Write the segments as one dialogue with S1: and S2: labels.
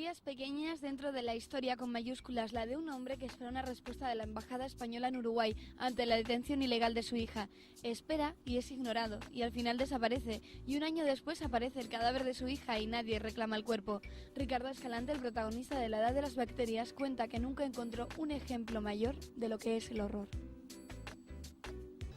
S1: Historias pequeñas dentro de la historia con mayúsculas, la de un hombre que espera una respuesta de la embajada española en Uruguay ante la detención ilegal de su hija. Espera y es ignorado, y al final desaparece, y un año después aparece el cadáver de su hija y nadie reclama el cuerpo. Ricardo Escalante, el protagonista de La Edad de las Bacterias, cuenta que nunca encontró un ejemplo mayor de lo que es el horror.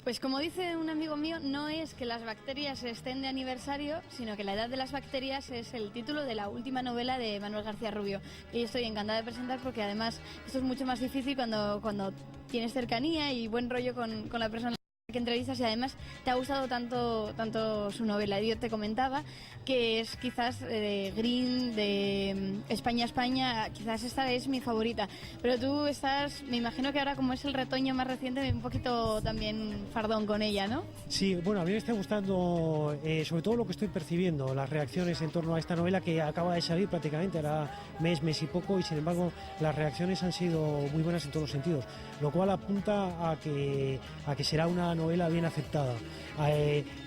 S1: Pues como dice un amigo mío, no es que las bacterias estén de aniversario, sino que La Edad de las Bacterias es el título de la última novela de Manuel García Rubio. Y estoy encantada de presentar porque además esto es mucho más difícil cuando tienes cercanía y buen rollo con la persona que entrevistas, y además te ha gustado tanto su novela. Yo te comentaba que es quizás de Green, de España, quizás esta es mi favorita, pero tú estás, me imagino que ahora como es el retoño más reciente, un poquito también fardón con ella, ¿no?
S2: Sí, bueno, a mí me está gustando sobre todo lo que estoy percibiendo, las reacciones en torno a esta novela que acaba de salir prácticamente, ahora mes y poco, y sin embargo las reacciones han sido muy buenas en todos los sentidos, lo cual apunta a que será una novela bien aceptada.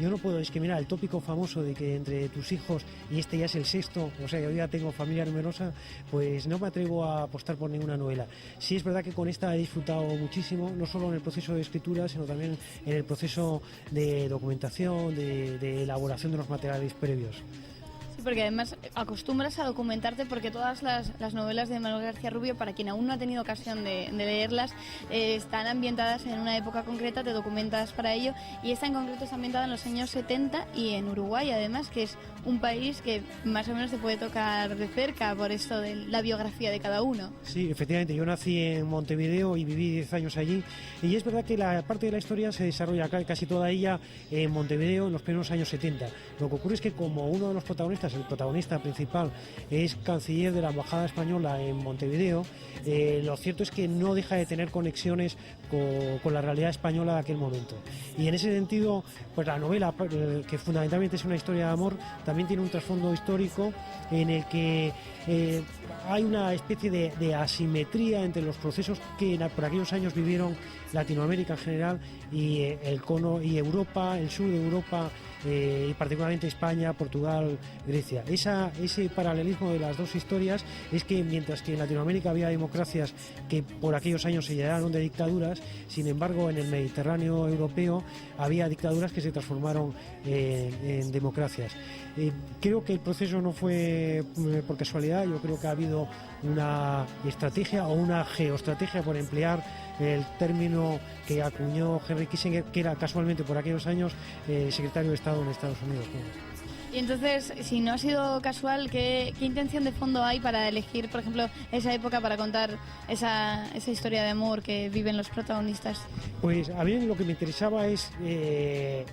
S2: Yo no puedo discriminar el tópico famoso de que entre tus hijos y este ya es el sexto, o sea, yo ya tengo familia numerosa, pues no me atrevo a apostar por ninguna novela. Sí es verdad que con esta he disfrutado muchísimo, no solo en el proceso de escritura, sino también en el proceso de documentación, de elaboración de los materiales previos.
S1: Sí, porque además acostumbras a documentarte, porque todas las novelas de Manuel García Rubio, para quien aún no ha tenido ocasión de leerlas, están ambientadas en una época concreta, te documentas para ello, y esta en concreto está ambientada en los años 70 y en Uruguay, además, que es un país que más o menos te puede tocar de cerca por esto de la biografía de cada uno.
S2: Sí, efectivamente, yo nací en Montevideo y viví 10 años allí, y es verdad que la parte de la historia se desarrolla casi toda ella en Montevideo en los primeros años 70. Lo que ocurre es que como uno de los protagonistas, el protagonista principal, es canciller de la embajada española en Montevideo, lo cierto es que no deja de tener conexiones con la realidad española de aquel momento. Y en ese sentido, pues la novela, que fundamentalmente es una historia de amor, también tiene un trasfondo histórico en el que hay una especie de asimetría entre los procesos que por aquellos años vivieron Latinoamérica en general y el cono y Europa, el sur de Europa, y particularmente España, Portugal, Grecia. Ese paralelismo de las dos historias es que mientras que en Latinoamérica había democracias que por aquellos años se llenaron de dictaduras, sin embargo en el Mediterráneo europeo había dictaduras que se transformaron en democracias. Creo que el proceso no fue por casualidad, yo creo que ha habido una estrategia o una geoestrategia, por emplear el término que acuñó Henry Kissinger, que era casualmente por aquellos años secretario de Estado en Estados Unidos.
S1: Y entonces, si no ha sido casual, ¿qué intención de fondo hay para elegir, por ejemplo, esa época para contar esa historia de amor que viven los protagonistas?
S2: Pues a mí lo que me interesaba es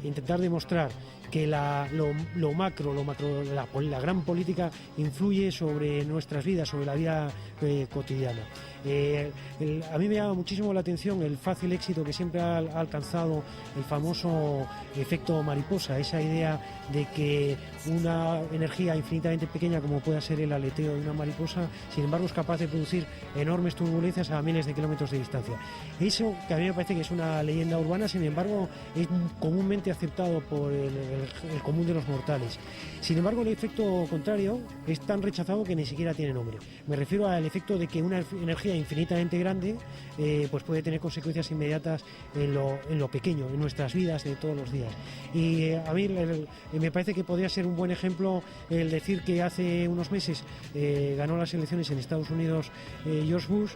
S2: intentar demostrar que lo macro, la gran política influye sobre nuestras vidas, sobre la vida cotidiana. A mí me llama muchísimo la atención el fácil éxito que siempre ha alcanzado el famoso efecto mariposa, esa idea de que una energía infinitamente pequeña como pueda ser el aleteo de una mariposa, sin embargo es capaz de producir enormes turbulencias a miles de kilómetros de distancia. Eso que a mí me parece que es una leyenda urbana, sin embargo es comúnmente aceptado por el común de los mortales. Sin embargo, el efecto contrario es tan rechazado que ni siquiera tiene nombre. Me refiero al efecto de que una energía infinitamente grande pues puede tener consecuencias inmediatas en lo pequeño, en nuestras vidas de todos los días. Y a mí me parece que podría ser un buen ejemplo el decir que hace unos meses ganó las elecciones en Estados Unidos George Bush.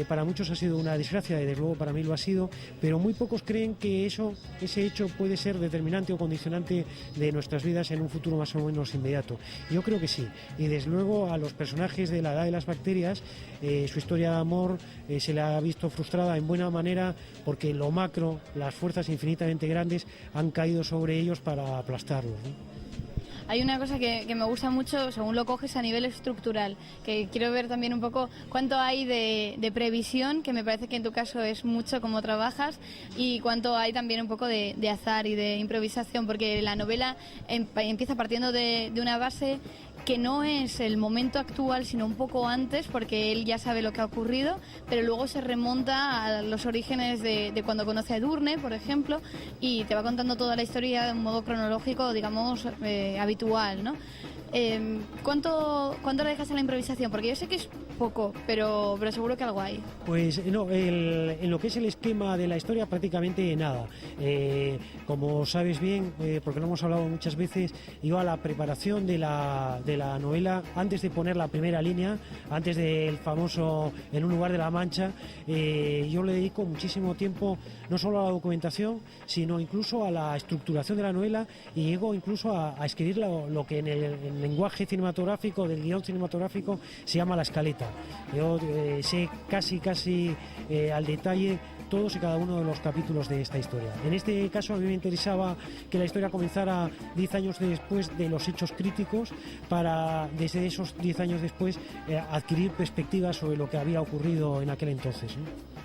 S2: Para muchos ha sido una desgracia, y desde luego para mí lo ha sido, pero muy pocos creen que ese hecho puede ser determinante o condicionante de nuestras vidas en un futuro más o menos inmediato. Yo creo que sí, y desde luego a los personajes de La Edad de las Bacterias su historia de amor se le ha visto frustrada en buena manera porque lo macro, las fuerzas infinitamente grandes han caído sobre ellos para aplastarlos, ¿no?
S1: Hay una cosa que me gusta mucho, según lo coges, a nivel estructural, que quiero ver también un poco cuánto hay de previsión, que me parece que en tu caso es mucho como trabajas, y cuánto hay también un poco de azar y de improvisación, porque la novela empieza partiendo de una base que no es el momento actual, sino un poco antes, porque él ya sabe lo que ha ocurrido, pero luego se remonta a los orígenes de cuando conoce a Edurne, por ejemplo, y te va contando toda la historia de un modo cronológico, digamos, habitual, ¿no? ¿Cuánto le dejas a la improvisación? Porque yo sé que es poco, pero seguro que algo hay.
S2: Pues no, en lo que es el esquema de la historia prácticamente nada. Como sabes bien, porque lo hemos hablado muchas veces, yo a la preparación de la novela, antes de poner la primera línea, antes del famoso En un lugar de la Mancha, yo le dedico muchísimo tiempo no solo a la documentación, sino incluso a la estructuración de la novela, y llego incluso a escribir lo que en el lenguaje cinematográfico, del guión cinematográfico, se llama la escaleta. Yo sé casi al detalle todos y cada uno de los capítulos de esta historia. En este caso a mí me interesaba que la historia comenzara 10 años después de los hechos críticos, para desde esos 10 años después adquirir perspectivas sobre lo que había ocurrido en aquel entonces, ¿no?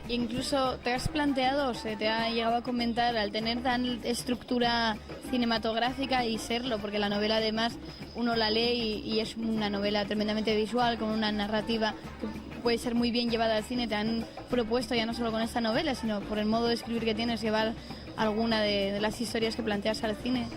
S1: Incluso te has planteado, se te ha llegado a comentar, al tener tan estructura cinematográfica y serlo, porque la novela además uno la lee y es una novela tremendamente visual, con una narrativa que puede ser muy bien llevada al cine. Te han propuesto, ya no solo con esta novela, sino por el modo de escribir que tienes, llevar alguna de las historias que planteas al cine.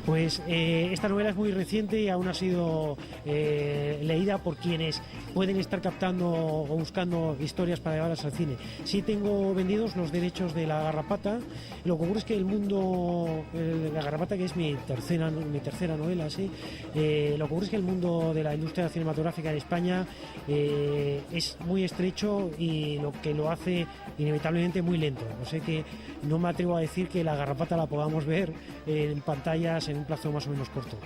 S2: Pues esta novela es muy reciente y aún ha sido leída por quienes pueden estar captando o buscando historias para llevarlas al cine. Sí tengo vendidos los derechos de La Garrapata. Lo que ocurre es que el mundo, La Garrapata, que es mi tercera novela, ¿sí? Lo que ocurre es que el mundo de la industria cinematográfica en España es muy estrecho, y lo que lo hace inevitablemente muy lento. O sea que no me atrevo a decir que La Garrapata la podamos ver en pantallas en un plazo más o menos corto.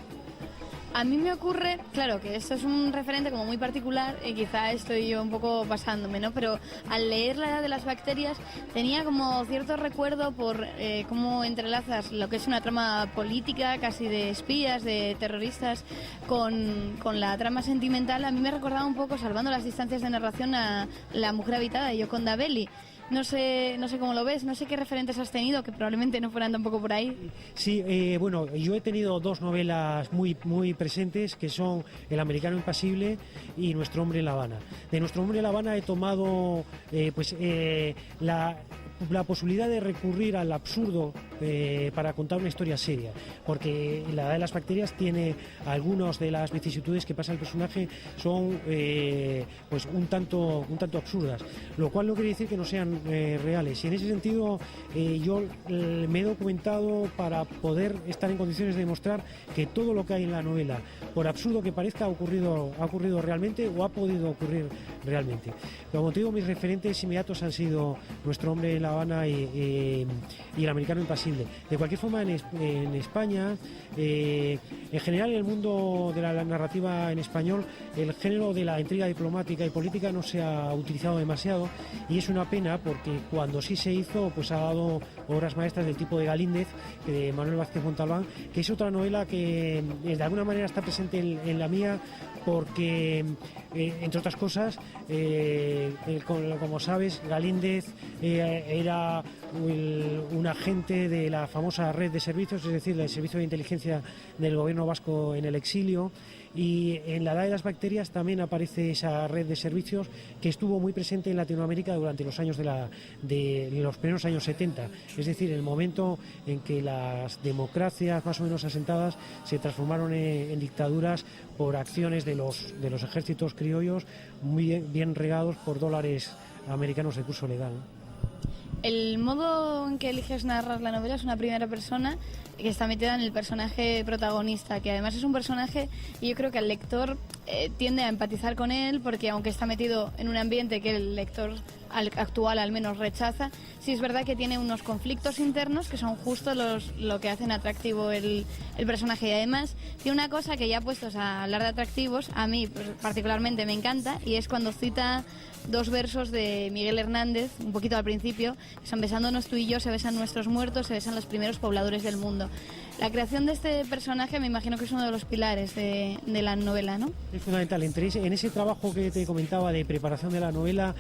S1: A mí me ocurre, claro, que esto es un referente como muy particular y quizá estoy yo un poco pasándome, ¿no? Pero al leer La Edad de las Bacterias tenía como cierto recuerdo por cómo entrelazas lo que es una trama política, casi de espías, de terroristas, con la trama sentimental. A mí me recordaba un poco, salvando las distancias de narración, a La Mujer Habitada de Gioconda Belli. No sé cómo lo ves, no sé qué referentes has tenido, que probablemente no fueran tampoco por ahí.
S2: Sí, bueno, yo he tenido dos novelas muy presentes, que son El Americano Impasible y Nuestro Hombre en La Habana. De Nuestro Hombre en La Habana he tomado la posibilidad de recurrir al absurdo para contar una historia seria, porque La Edad de las Bacterias tiene algunas de las vicisitudes que pasa el personaje son pues un tanto absurdas, lo cual no quiere decir que no sean reales, y en ese sentido yo me he documentado para poder estar en condiciones de demostrar que todo lo que hay en la novela, por absurdo que parezca, ha ocurrido realmente o ha podido ocurrir realmente. Como te digo, mis referentes inmediatos han sido Nuestro Hombre en La Habana y El Americano Impasible. De cualquier forma, en España, en general en el mundo de la narrativa en español, el género de la intriga diplomática y política no se ha utilizado demasiado, y es una pena, porque cuando sí se hizo, pues ha dado obras maestras del tipo de Galíndez, de Manuel Vázquez Montalbán, que es otra novela que de alguna manera está presente en la mía, porque entre otras cosas, como sabes, Galíndez era un agente de la famosa red de servicios, es decir, del servicio de inteligencia del gobierno vasco en el exilio, y en La Edad de las Bacterias también aparece esa red de servicios que estuvo muy presente en Latinoamérica durante los años de los primeros años 70, es decir, el momento en que las democracias más o menos asentadas se transformaron en dictaduras por acciones de los ejércitos criollos, muy bien regados por dólares americanos de curso legal.
S1: El modo en que eliges narrar la novela es una primera persona que está metida en el personaje protagonista, que además es un personaje, y yo creo que el lector tiende a empatizar con él, porque aunque está metido en un ambiente que el lector actual al menos rechaza, sí es verdad que tiene unos conflictos internos que son justo lo que hacen atractivo el personaje. Y además tiene una cosa que, ya puestos a hablar de atractivos, a mí pues, particularmente me encanta, y es cuando cita dos versos de Miguel Hernández, un poquito al principio, que son: besándonos tú y yo, se besan nuestros muertos, se besan los primeros pobladores del mundo. La creación de este personaje me imagino que es uno de los pilares de la novela, ¿no? Es
S2: fundamental. En ese trabajo que te comentaba de preparación de la novela,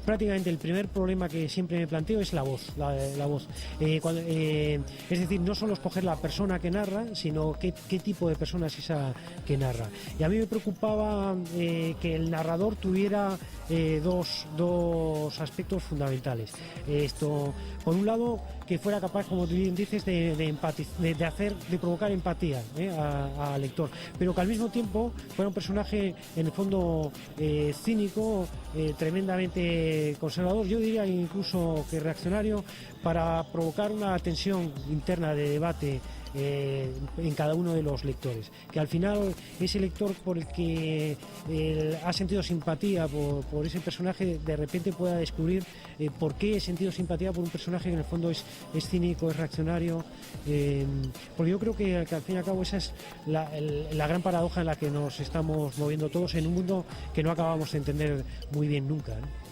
S2: prácticamente el primer problema que siempre me planteo es la voz. Es decir, no solo escoger la persona que narra, sino qué tipo de persona es esa que narra. Y a mí me preocupaba que el narrador tuviera dos aspectos fundamentales. Por un lado, que fuera capaz, como tú bien dices, de de provocar empatía al lector, pero que al mismo tiempo fuera un personaje en el fondo cínico, tremendamente conservador, yo diría incluso que reaccionario, para provocar una tensión interna de debate en cada uno de los lectores, que al final ese lector por el que ha sentido simpatía por ese personaje, de repente pueda descubrir por qué he sentido simpatía por un personaje que en el fondo es cínico, es reaccionario, porque yo creo que al fin y al cabo esa es la gran paradoja en la que nos estamos moviendo todos en un mundo que no acabamos de entender muy bien nunca, ¿no?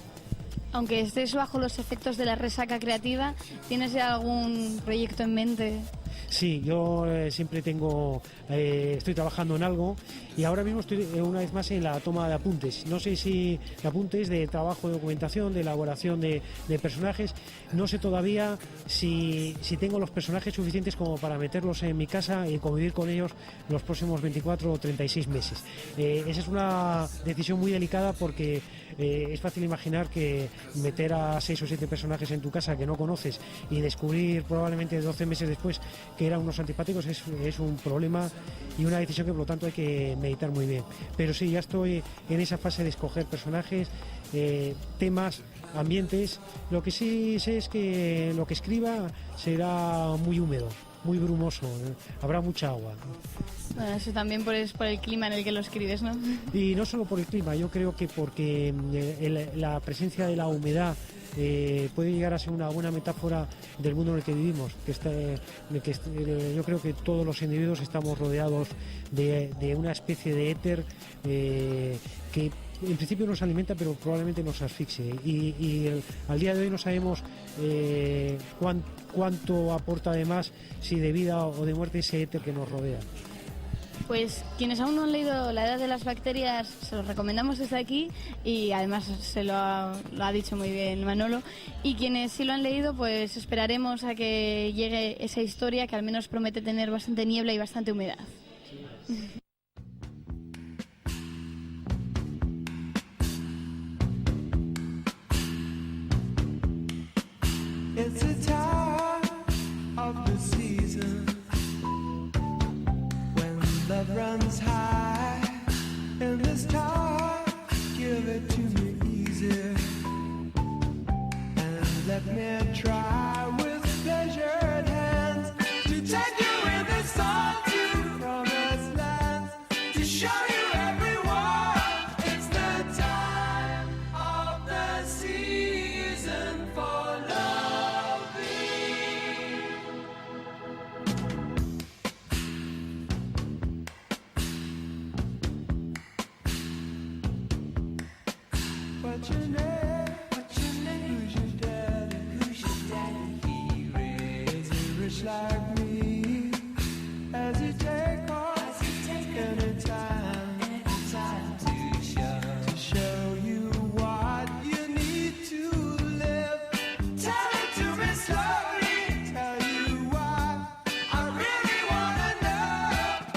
S1: Aunque estés bajo los efectos de la resaca creativa, ¿tienes ya algún proyecto en mente?
S2: Sí, yo siempre estoy trabajando en algo y ahora mismo estoy una vez más en la toma de apuntes. No sé si de apuntes de trabajo de documentación, de elaboración de personajes. No sé todavía si tengo los personajes suficientes como para meterlos en mi casa y convivir con ellos los próximos 24 o 36 meses. Esa es una decisión muy delicada porque es fácil imaginar que meter a 6 o 7 personajes en tu casa que no conoces y descubrir probablemente 12 meses después que eran unos antipáticos es un problema y una decisión que por lo tanto hay que meditar muy bien. Pero sí, ya estoy en esa fase de escoger personajes, temas, ambientes. Lo que sí sé es que lo que escriba será muy húmedo, muy brumoso, habrá mucha agua.
S1: Bueno, eso también por el clima en el que lo escribes, ¿no?
S2: Y no solo por el clima, yo creo que porque la presencia de la humedad puede llegar a ser una buena metáfora del mundo en el que vivimos, yo creo que todos los individuos estamos rodeados de una especie de éter que en principio nos alimenta pero probablemente nos asfixie al día de hoy no sabemos cuánto aporta además, si de vida o de muerte, ese éter que nos rodea.
S1: Pues quienes aún no han leído La Edad de las Bacterias, se los recomendamos desde aquí y además se lo ha dicho muy bien Manolo. Y quienes sí lo han leído, pues esperaremos a que llegue esa historia que al menos promete tener bastante niebla y bastante humedad.
S3: It's a time of the season when love runs high. In this time, give it to me easy and let me try with pleasured hands to take you in the sun to promised lands, to show you everyone. It's the time of the season for loving. What's your name? What's your name? Who's your daddy? Who's your daddy? He rich. Is he rich like me? Has he take off? Has he take any time to show you what you need to live? Tell it to me slowly. Tell you why I really wanna know.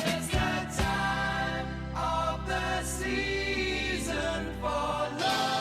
S3: It's the time of the season for loving.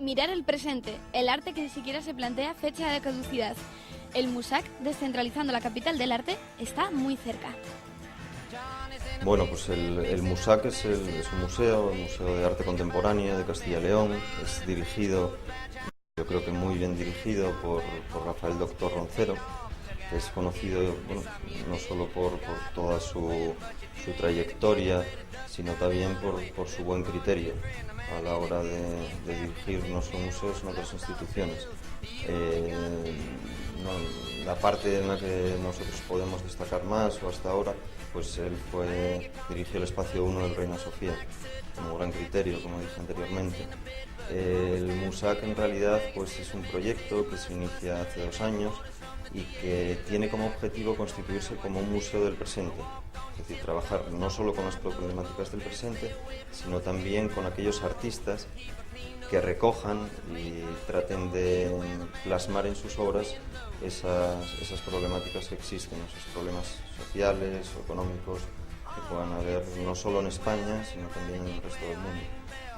S1: Mirar el presente, el arte que ni siquiera se plantea fecha de caducidad. El MUSAC, descentralizando la capital del arte, está muy cerca.
S4: Bueno, pues el MUSAC es un museo, el Museo de Arte Contemporánea de Castilla y León. Es dirigido, yo creo que muy bien dirigido, por Rafael Doctor Roncero, que es conocido, bueno, no solo por toda su trayectoria, sino también por su buen criterio a la hora de dirigir no solo museos, sino otras instituciones. la parte en la que nosotros podemos destacar más o hasta ahora, pues él dirigió el espacio 1 del Reina Sofía, como gran criterio, como dije anteriormente. El MUSAC en realidad pues es un proyecto que se inicia hace 2 años y que tiene como objetivo constituirse como un museo del presente, es decir, trabajar no solo con las problemáticas del presente, sino también con aquellos artistas que recojan y traten de plasmar en sus obras esas problemáticas que existen, esos problemas sociales o económicos que puedan haber no solo en España, sino también en el resto del mundo,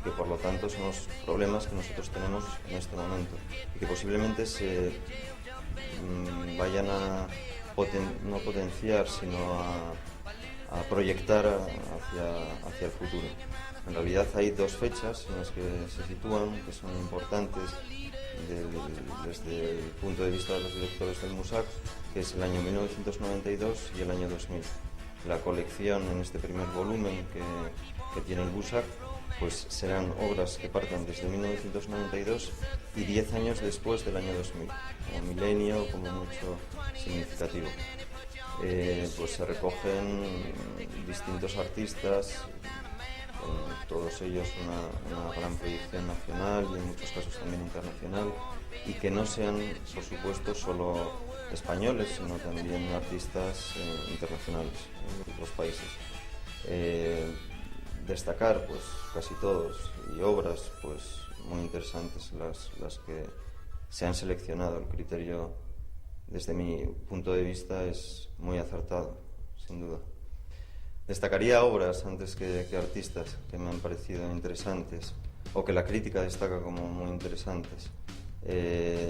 S4: y que por lo tanto son los problemas que nosotros tenemos en este momento y que posiblemente se vayan a no potenciar, sino a proyectar hacia el futuro. En realidad hay 2 fechas en las que se sitúan, que son importantes desde el punto de vista de los directores del MUSAC, que es el año 1992 y el año 2000. La colección en este primer volumen que tiene el MUSAC pues serán obras que partan desde 1992 y 10 años después del año 2000, como milenio, como mucho significativo. Pues se recogen distintos artistas, todos ellos una gran proyección nacional y en muchos casos también internacional, y que no sean, por supuesto, solo españoles, sino también artistas internacionales de otros países. Destacar pues casi todos, y obras pues muy interesantes las que se han seleccionado. El criterio desde mi punto de vista es muy acertado, sin duda. Destacaría obras antes que artistas que me han parecido interesantes o que la crítica destaca como muy interesantes.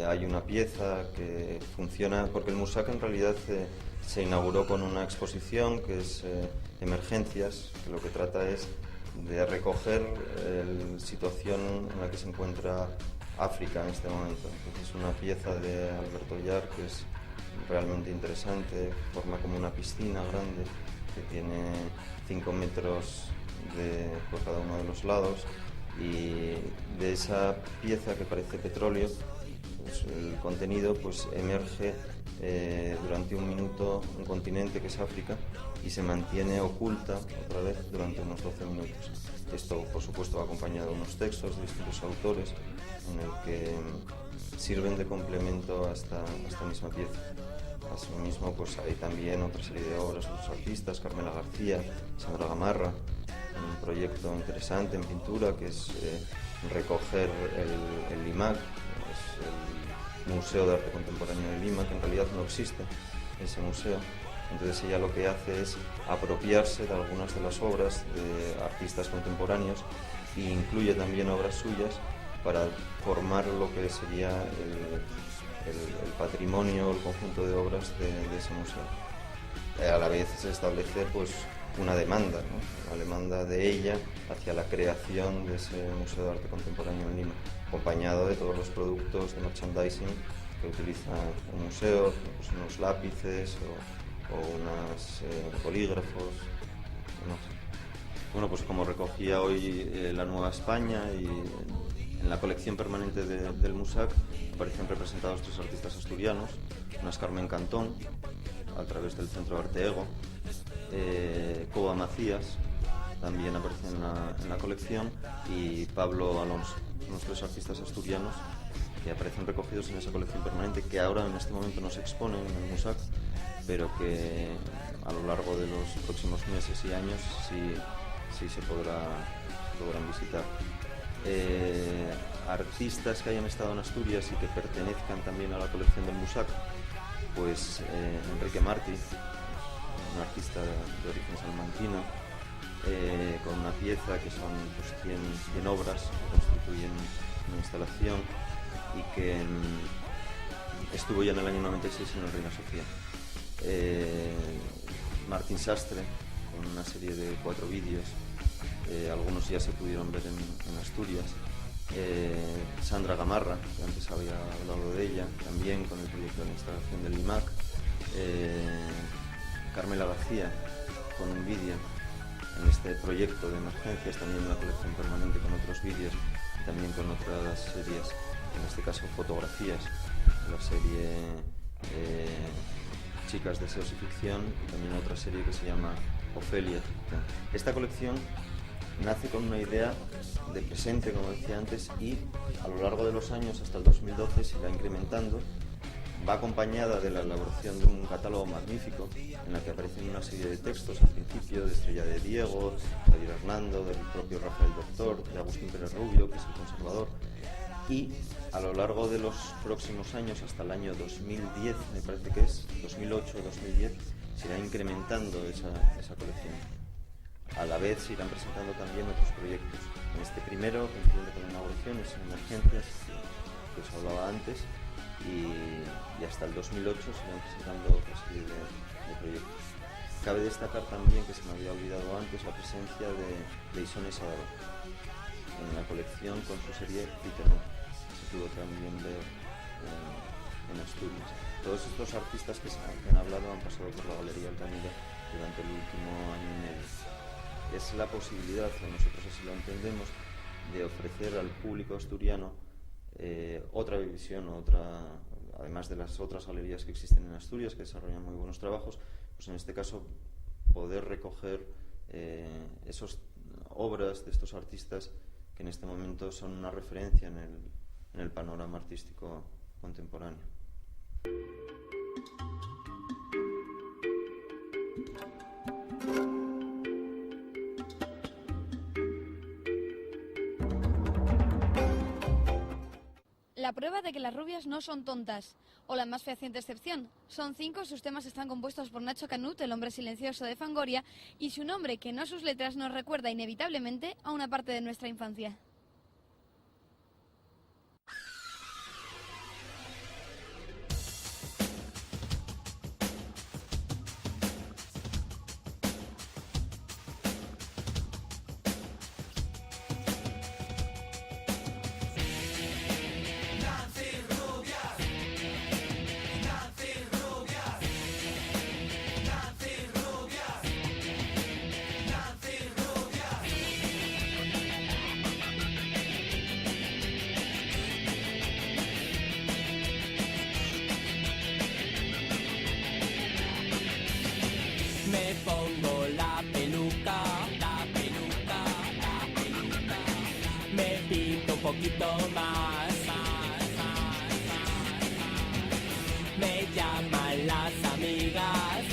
S4: Hay una pieza que funciona porque el MUSAC en realidad se inauguró con una exposición que es Emergencias, que lo que trata es de recoger la situación en la que se encuentra África en este momento. Entonces, es una pieza de Alberto Llar que es realmente interesante, forma como una piscina grande que tiene 5 metros por cada uno de los lados, y de esa pieza que parece petróleo, pues el contenido pues emerge durante 1 minuto un continente que es África y se mantiene oculta otra vez durante unos 12 minutos. Esto, por supuesto, va acompañado de unos textos de distintos autores en el que sirven de complemento a esta misma pieza. Asimismo, pues hay también otra serie de obras de otros artistas, Carmela García, Sandra Gamarra, un proyecto interesante en pintura que es recoger el LIMAC, es el Museo de Arte Contemporáneo de Lima, que en realidad no existe ese museo. Entonces ella lo que hace es apropiarse de algunas de las obras de artistas contemporáneos e incluye también obras suyas para formar lo que sería el patrimonio, el conjunto de obras de ese museo. A la vez se establece pues una demanda, ¿no? Una demanda de ella hacia la creación de ese Museo de Arte Contemporáneo en Lima, acompañado de todos los productos de merchandising que utiliza el museo, pues unos lápices o unos bolígrafos. Bueno, pues como recogía hoy la Nueva España, y en la colección permanente del MUSAC aparecen representados 3 artistas asturianos. Una es Carmen Cantón, a través del Centro de Arte Ego. Coba Macías también aparece en la colección, y Pablo Alonso, unos 3 artistas asturianos que aparecen recogidos en esa colección permanente, que ahora en este momento no se exponen en el MUSAC, pero que a lo largo de los próximos meses y años sí se podrán visitar. Artistas que hayan estado en Asturias y que pertenezcan también a la colección del MUSAC, pues Enrique Martí, un artista de origen salmantino, con una pieza que son pues, 100 obras que constituyen una instalación, y que estuvo ya en el año 96 en el Reina Sofía. Martín Sastre, con una serie de 4 vídeos, algunos ya se pudieron ver en Asturias. Sandra Gamarra, que antes había hablado de ella, también con el proyecto de la instalación del IMAC. Carmela García, con un vídeo en este proyecto de Emergencias, también una colección permanente con otros vídeos, también con otras series, en este caso fotografías, la serie Chicas, Deseos y Ficción, y también otra serie que se llama Ofelia. Esta colección nace con una idea de presente, como decía antes, y a lo largo de los años, hasta el 2012, se va incrementando. Va acompañada de la elaboración de un catálogo magnífico en la que aparecen una serie de textos al principio de Estrella de Diego, de Javier Hernando, del propio Rafael Doctor, de Agustín Pérez Rubio, que es el conservador, y a lo largo de los próximos años, hasta el año 2010, me parece que es, 2008-2010, se irá incrementando esa colección. A la vez se irán presentando también otros proyectos. En este primero, coincidiendo con inauguraciones, emergencias, que os hablaba antes, y hasta el 2008 se irán presentando otra serie de proyectos. Cabe destacar también, que se me había olvidado antes, la presencia de Isone Sadaro en la colección con su serie Peter, que se pudo también ver en Asturias. Todos estos artistas que han hablado han pasado por la Galería Altamira durante el último año y medio. Es la posibilidad, o nosotros así lo entendemos, de ofrecer al público asturiano otra visión, además de las otras galerías que existen en Asturias, que desarrollan muy buenos trabajos, pues en este caso poder recoger esas obras de estos artistas que en este momento son una referencia en el panorama artístico contemporáneo.
S1: La prueba de que las rubias no son tontas, o la más fehaciente excepción. Son 5, sus temas están compuestos por Nacho Canut, el hombre silencioso de Fangoria, y su nombre, que no sus letras, nos recuerda inevitablemente a una parte de nuestra infancia.
S5: Me pongo la peluca, me pinto un poquito más, me llaman las amigas,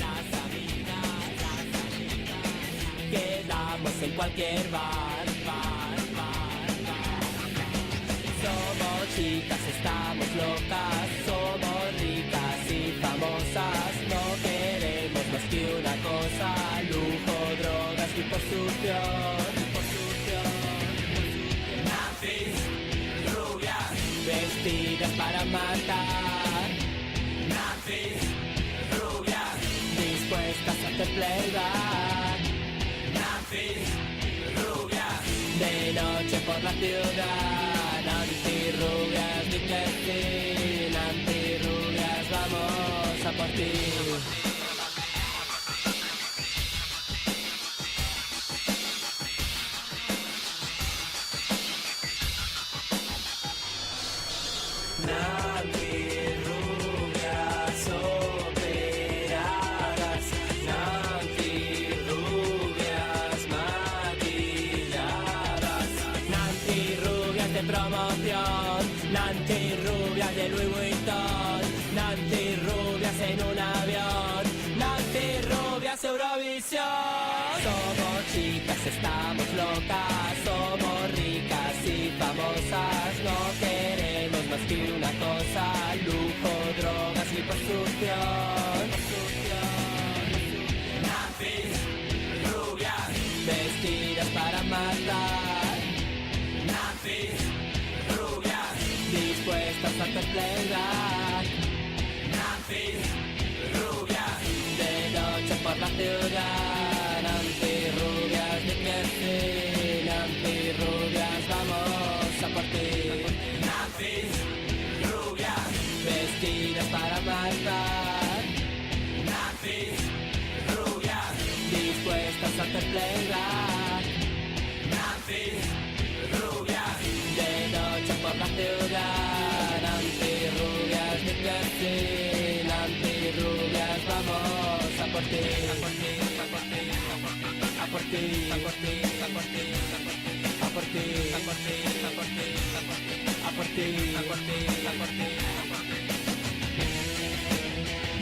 S5: quedamos en cualquier bar. Somos chicas, estamos locas, somos ricas y famosas, no queremos más que una cosa, lujo, drogas y construcción. Nazis, rubias, vestidas para matar. Nazis, rubias, dispuestas a hacer playback. Nazis, rubias, de noche por la ciudad. Antirrubias, ni que fin, antirrubias, vamos a por ti. Antirrubias operadas, antirrubias maquilladas, antirrubias de promoción, antirrubias de Louis Vuitton, antirrubias en un avión, antirrubias Eurovisión. Somos chicas, estamos locas, somos ricas y famosas, no queremos más que una cosa, lujo, drogas y construcción. Nazis, rubias, vestidas para matar. Nazis, rubias, dispuestas a hacer playback. Nazis, rubias, de noche por la ciudad. Antirrubias, ni que fin, antirrubias, vamos a por ti. Nazis, rubias, vestidas para matar. Nazis, rubias, dispuestas a hacer playback. Nazis, rubias, de noche por la ciudad. Antirrubias, ti, a por ti, a por ti, a por ti, a por ti, a por ti, a por ti, a por ti, a por ti, a por ti.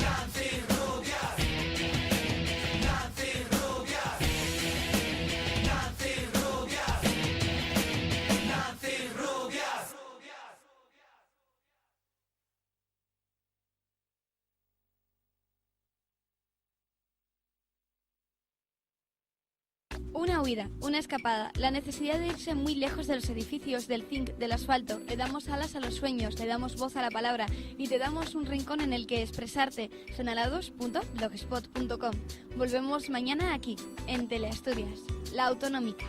S5: Nancy Rubias, Nancy Rubias, Nancy Rubias, Nancy Rubias.
S1: Una huida, una escapada, la necesidad de irse muy lejos de los edificios, del zinc, del asfalto. Le damos alas a los sueños, le damos voz a la palabra y te damos un rincón en el que expresarte. Sonalados.blogspot.com. Volvemos mañana aquí, en Teleasturias, la autonómica.